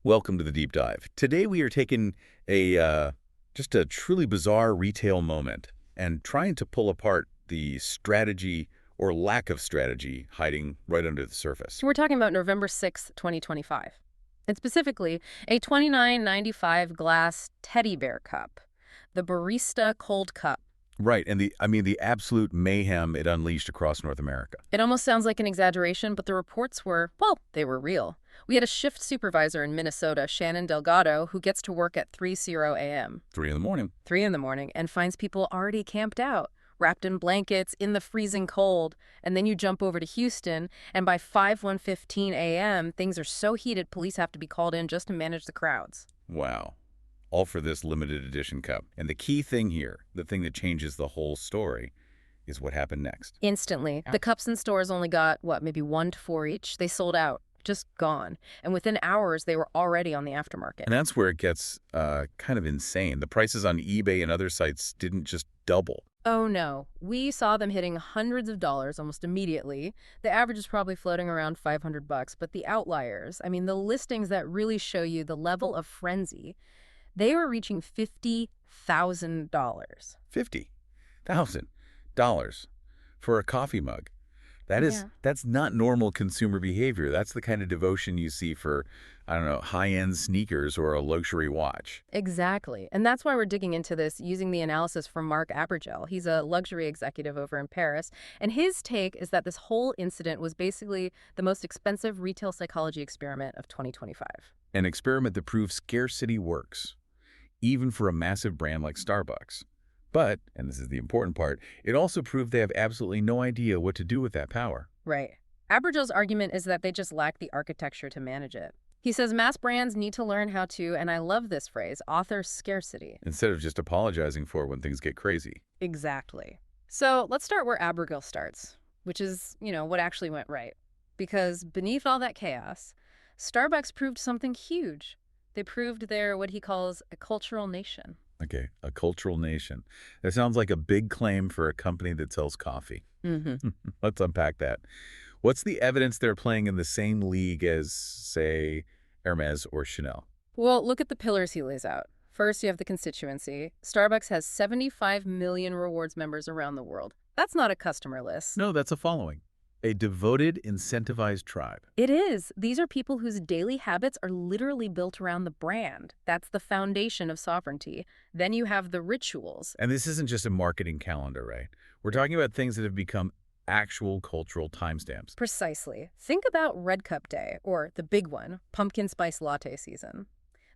Welcome to the deep dive. Today we are taking just a truly bizarre retail moment and trying to pull apart the strategy or lack of strategy hiding right under the surface. We're talking about November 6th, 2025. And specifically, a $29.95 glass teddy bear cup, the Bearista cold cup. Right, and the absolute mayhem it unleashed across North America. It almost sounds like an exaggeration, but the reports were, well, they were real. We had a shift supervisor in Minnesota, Shannon Delgado, who gets to work at 3:00 a.m. 3 in the morning. 3 in the morning, and finds people already camped out, wrapped in blankets, in the freezing cold. And then you jump over to Houston, and by 5:15 a.m., things are so heated, police have to be called in just to manage the crowds. Wow. All for this limited edition cup. And the key thing here, the thing that changes the whole story, is what happened next. Instantly. The cups in stores only got, maybe 1 to 4 each? They sold out. Just gone. And within hours, they were already on the aftermarket. And that's where it gets kind of insane. The prices on eBay and other sites didn't just double. Oh, no. We saw them hitting hundreds of dollars almost immediately. The average is probably floating around $500, but the outliers, the listings that really show you the level of frenzy, they were reaching $50,000. $50,000 for a coffee mug. That's not normal consumer behavior. That's the kind of devotion you see for, high-end sneakers or a luxury watch. Exactly. And that's why we're digging into this using the analysis from Mark Abergel. He's a luxury executive over in Paris. And his take is that this whole incident was basically the most expensive retail psychology experiment of 2025. An experiment that proves scarcity works, even for a massive brand like Starbucks. But, and this is the important part, it also proved they have absolutely no idea what to do with that power. Right. Abergel's argument is that they just lack the architecture to manage it. He says mass brands need to learn how to, and I love this phrase, author scarcity. Instead of just apologizing for it when things get crazy. Exactly. So let's start where Abergel starts, which is, what actually went right. Because beneath all that chaos, Starbucks proved something huge. They proved they're what he calls a cultural nation. Okay, a cultural nation. That sounds like a big claim for a company that sells coffee. Mm-hmm. Let's unpack that. What's the evidence they're playing in the same league as, say, Hermes or Chanel? Well, look at the pillars he lays out. First, you have the constituency. Starbucks has 75 million rewards members around the world. That's not a customer list. No, that's a following. A devoted, incentivized tribe. It is. These are people whose daily habits are literally built around the brand. That's the foundation of sovereignty. Then you have the rituals. And this isn't just a marketing calendar, right? We're talking about things that have become actual cultural timestamps. Precisely. Think about Red Cup Day, or the big one, pumpkin spice latte season.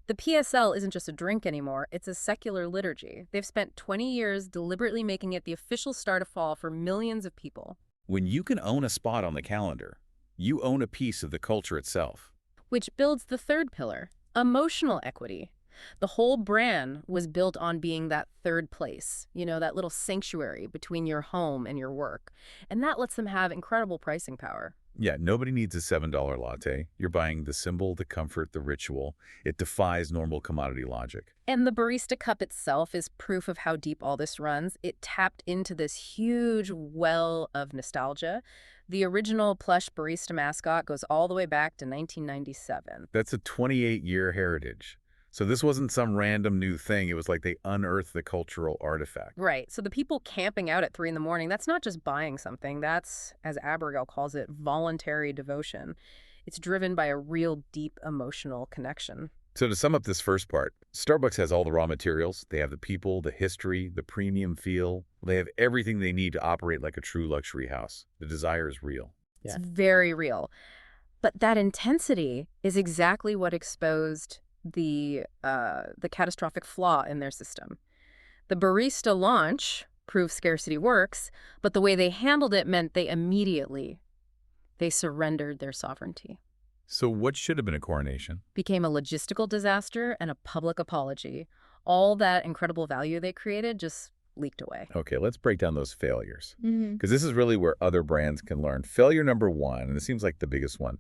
The PSL isn't just a drink anymore, it's a secular liturgy. They've spent 20 years deliberately making it the official start of fall for millions of people. When you can own a spot on the calendar, you own a piece of the culture itself. Which builds the third pillar, emotional equity. The whole brand was built on being that third place, that little sanctuary between your home and your work. And that lets them have incredible pricing power. Yeah, nobody needs a $7 latte. You're buying the symbol, the comfort, the ritual. It defies normal commodity logic. And the Barista Cup itself is proof of how deep all this runs. It tapped into this huge well of nostalgia. The original plush barista mascot goes all the way back to 1997. That's a 28-year heritage. So this wasn't some random new thing. It was like they unearthed the cultural artifact. Right. So the people camping out at 3 in the morning, that's not just buying something. That's, as Abergel calls it, voluntary devotion. It's driven by a real deep emotional connection. So to sum up this first part, Starbucks has all the raw materials. They have the people, the history, the premium feel. They have everything they need to operate like a true luxury house. The desire is real. It's very real. But that intensity is exactly what exposed the catastrophic flaw in their system. The Barista launch proved scarcity works, but the way they handled it meant they surrendered their sovereignty. So what should have been a coronation? Became a logistical disaster and a public apology. All that incredible value they created just leaked away. Okay, let's break down those failures. Because this is really where other brands can learn. Failure number 1, and it seems like the biggest one,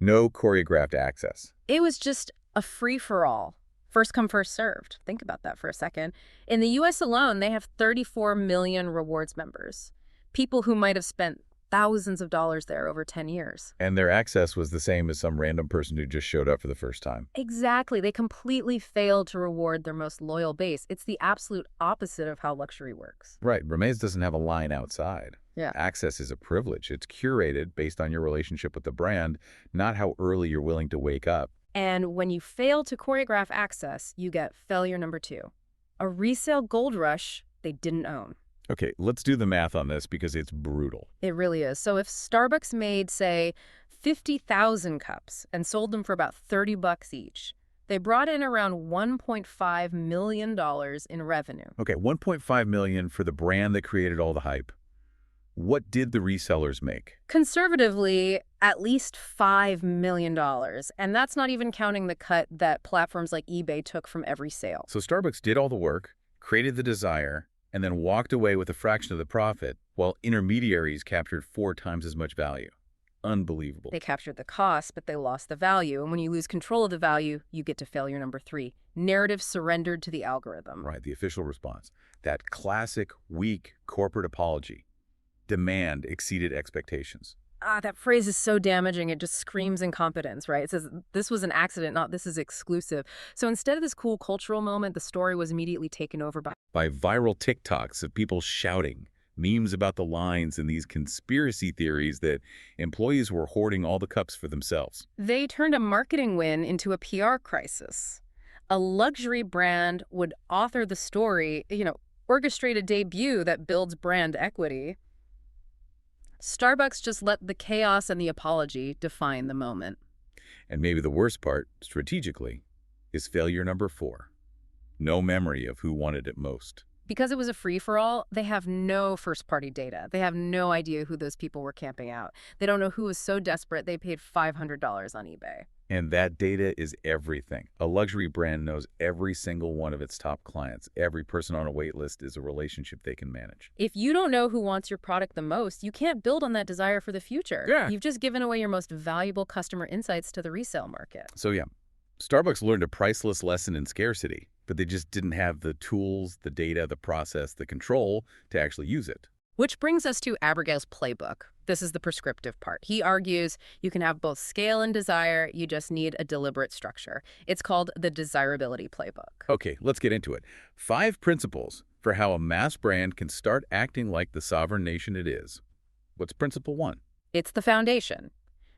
no choreographed access. It was just a free-for-all. First come, first served. Think about that for a second. In the U.S. alone, they have 34 million rewards members. People who might have spent thousands of dollars there over 10 years. And their access was the same as some random person who just showed up for the first time. Exactly. They completely failed to reward their most loyal base. It's the absolute opposite of how luxury works. Right. Hermes doesn't have a line outside. Yeah. Access is a privilege. It's curated based on your relationship with the brand, not how early you're willing to wake up. And when you fail to choreograph access, you get failure number 2. A resale gold rush they didn't own. Okay, let's do the math on this because it's brutal. It really is. So if Starbucks made, say, 50,000 cups and sold them for about $30 each, they brought in around $1.5 million in revenue. Okay, $1.5 million for the brand that created all the hype. What did the resellers make? Conservatively, at least $5 million. And that's not even counting the cut that platforms like eBay took from every sale. So Starbucks did all the work, created the desire, and then walked away with a fraction of the profit, while intermediaries captured 4 times as much value. Unbelievable. They captured the cost, but they lost the value. And when you lose control of the value, you get to failure number 3. Narrative surrendered to the algorithm. Right, the official response. That classic, weak corporate apology. Demand exceeded expectations. That phrase is so damaging. It just screams incompetence, right? It says, this was an accident, not this is exclusive. So instead of this cool cultural moment, the story was immediately taken over by viral TikToks of people shouting, memes about the lines, and these conspiracy theories that employees were hoarding all the cups for themselves. They turned a marketing win into a PR crisis. A luxury brand would author the story, orchestrate a debut that builds brand equity. Starbucks just let the chaos and the apology define the moment. And maybe the worst part, strategically, is failure number 4. No memory of who wanted it most. Because it was a free-for-all, they have no first-party data. They have no idea who those people were camping out. They don't know who was so desperate they paid $500 on eBay. And that data is everything. A luxury brand knows every single one of its top clients. Every person on a wait list is a relationship they can manage. If you don't know who wants your product the most, you can't build on that desire for the future. Yeah. You've just given away your most valuable customer insights to the resale market. So yeah, Starbucks learned a priceless lesson in scarcity, but they just didn't have the tools, the data, the process, the control to actually use it. Which brings us to Abigail's playbook. This is the prescriptive part. He argues you can have both scale and desire, you just need a deliberate structure. It's called the desirability playbook. Okay, let's get into it. 5 principles for how a mass brand can start acting like the sovereign nation it is. What's principle 1? It's the foundation.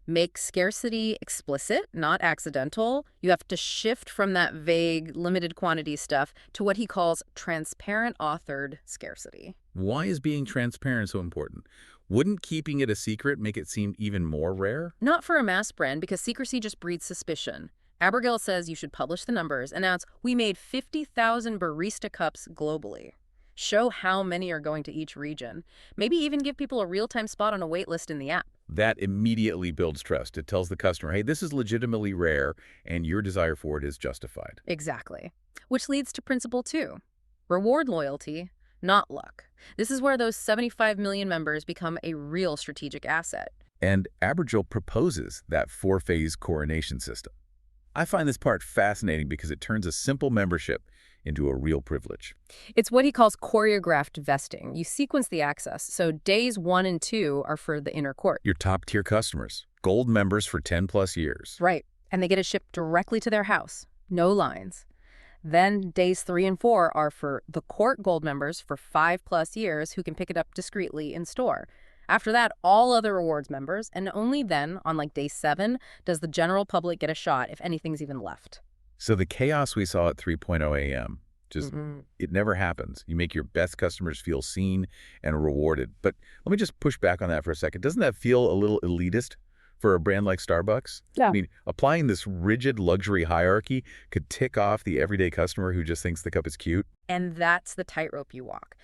Make scarcity explicit, not accidental. You have to shift from that vague, limited quantity stuff to what he calls transparent authored scarcity. Why is being transparent so important? Wouldn't keeping it a secret make it seem even more rare? Not for a mass brand, because secrecy just breeds suspicion. Abigail says you should publish the numbers, announce we made 50,000 Bearista cups globally. Show how many are going to each region. Maybe even give people a real-time spot on a wait list in the app. That immediately builds trust. It tells the customer, hey, this is legitimately rare, and your desire for it is justified. Exactly. Which leads to principle 2. Reward loyalty, not luck. This is where those 75 million members become a real strategic asset. And Abigail proposes that 4-phase coronation system. I find this part fascinating because it turns a simple membership into a real privilege. It's what he calls choreographed vesting. You sequence the access, so days 1 and 2 are for the inner court. Your top-tier customers, gold members for 10+ years. Right, and they get it shipped directly to their house. No lines. Then days 3 and 4 are for the court gold members for 5+ years who can pick it up discreetly in store. After that, all other rewards members, and only then, on day 7, does the general public get a shot if anything's even left. So the chaos we saw at 3.0 a.m., it never happens. You make your best customers feel seen and rewarded. But let me just push back on that for a second. Doesn't that feel a little elitist for a brand like Starbucks? Yeah. I mean, applying this rigid luxury hierarchy could tick off the everyday customer who just thinks the cup is cute. And that's the tightrope you walk.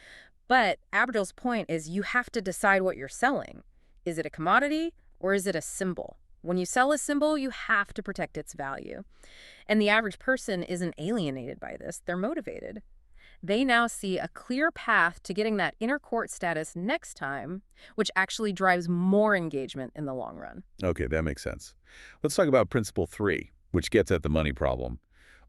But Abigail's point is you have to decide what you're selling. Is it a commodity or is it a symbol? When you sell a symbol, you have to protect its value. And the average person isn't alienated by this. They're motivated. They now see a clear path to getting that inner court status next time, which actually drives more engagement in the long run. Okay, that makes sense. Let's talk about principle 3, which gets at the money problem.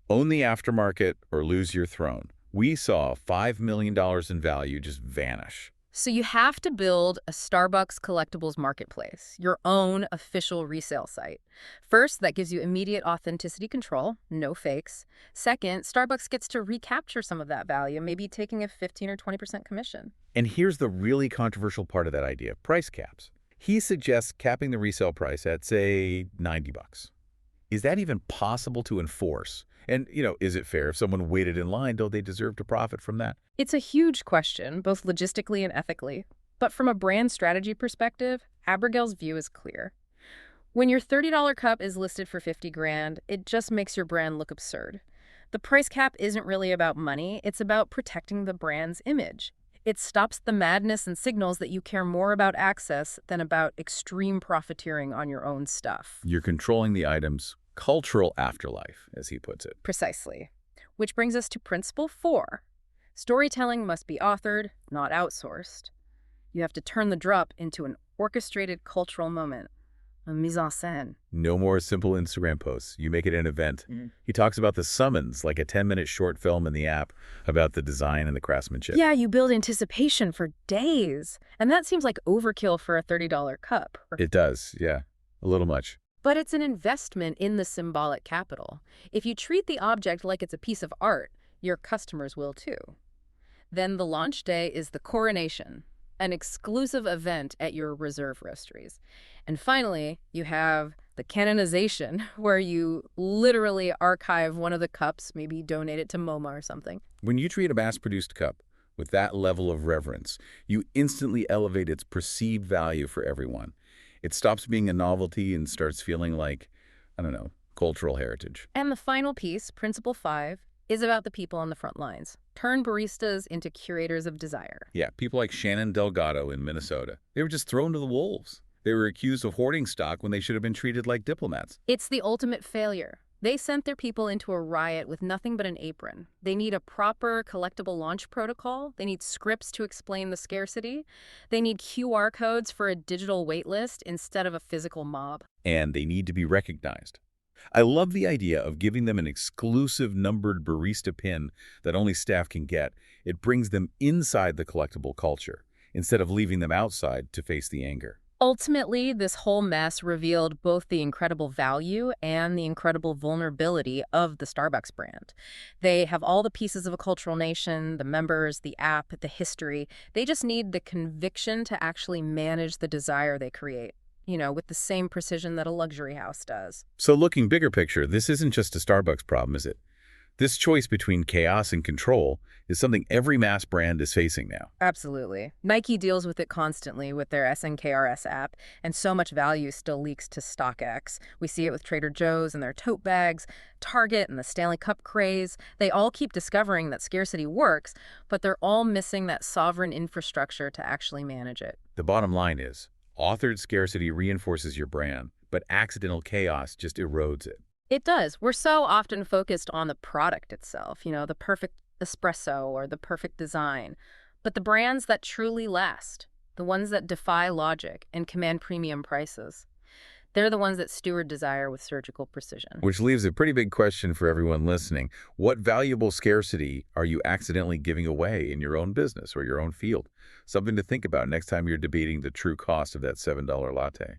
Own the aftermarket or lose your throne. We saw $5 million in value just vanish. So you have to build a Starbucks collectibles marketplace, your own official resale site. First, that gives you immediate authenticity control, no fakes. Second, Starbucks gets to recapture some of that value, maybe taking a 15 or 20% commission. And here's the really controversial part of that idea, price caps. He suggests capping the resale price at, say, $90. Is that even possible to enforce? And, is it fair if someone waited in line, don't they deserve to profit from that? It's a huge question, both logistically and ethically. But from a brand strategy perspective, Abigail's view is clear. When your $30 cup is listed for 50 grand, it just makes your brand look absurd. The price cap isn't really about money, it's about protecting the brand's image. It stops the madness and signals that you care more about access than about extreme profiteering on your own stuff. You're controlling the item's cultural afterlife, as he puts it. Precisely. Which brings us to principle 4. Storytelling must be authored, not outsourced. You have to turn the drop into an orchestrated cultural moment, a mise en scène. No more simple Instagram posts. You make it an event. He talks about the summons, like a 10-minute short film in the app about the design and the craftsmanship. Yeah, you build anticipation for days. And that seems like overkill for a $30 cup. It does, yeah. A little much. But it's an investment in the symbolic capital. If you treat the object like it's a piece of art, your customers will too. Then the launch day is the coronation, an exclusive event at your reserve roasteries. And finally, you have the canonization, where you literally archive one of the cups, maybe donate it to MoMA or something. When you treat a mass-produced cup with that level of reverence, you instantly elevate its perceived value for everyone. It stops being a novelty and starts feeling like, I don't know, cultural heritage. And the final piece, principle 5, is about the people on the front lines. Turn baristas into curators of desire. Yeah, people like Shannon Delgado in Minnesota. They were just thrown to the wolves. They were accused of hoarding stock when they should have been treated like diplomats. It's the ultimate failure. They sent their people into a riot with nothing but an apron. They need a proper collectible launch protocol. They need scripts to explain the scarcity. They need QR codes for a digital waitlist instead of a physical mob. And they need to be recognized. I love the idea of giving them an exclusive numbered barista pin that only staff can get. It brings them inside the collectible culture, instead of leaving them outside to face the anger. Ultimately, this whole mess revealed both the incredible value and the incredible vulnerability of the Starbucks brand. They have all the pieces of a cultural nation, the members, the app, the history. They just need the conviction to actually manage the desire they create, with the same precision that a luxury house does. So looking bigger picture, this isn't just a Starbucks problem, is it? This choice between chaos and control is something every mass brand is facing now. Absolutely. Nike deals with it constantly with their SNKRS app, and so much value still leaks to StockX. We see it with Trader Joe's and their tote bags, Target and the Stanley Cup craze. They all keep discovering that scarcity works, but they're all missing that sovereign infrastructure to actually manage it. The bottom line is, authored scarcity reinforces your brand, but accidental chaos just erodes it. It does. We're so often focused on the product itself, the perfect espresso or the perfect design. But the brands that truly last, the ones that defy logic and command premium prices, they're the ones that steward desire with surgical precision. Which leaves a pretty big question for everyone listening. What valuable scarcity are you accidentally giving away in your own business or your own field? Something to think about next time you're debating the true cost of that $7 latte.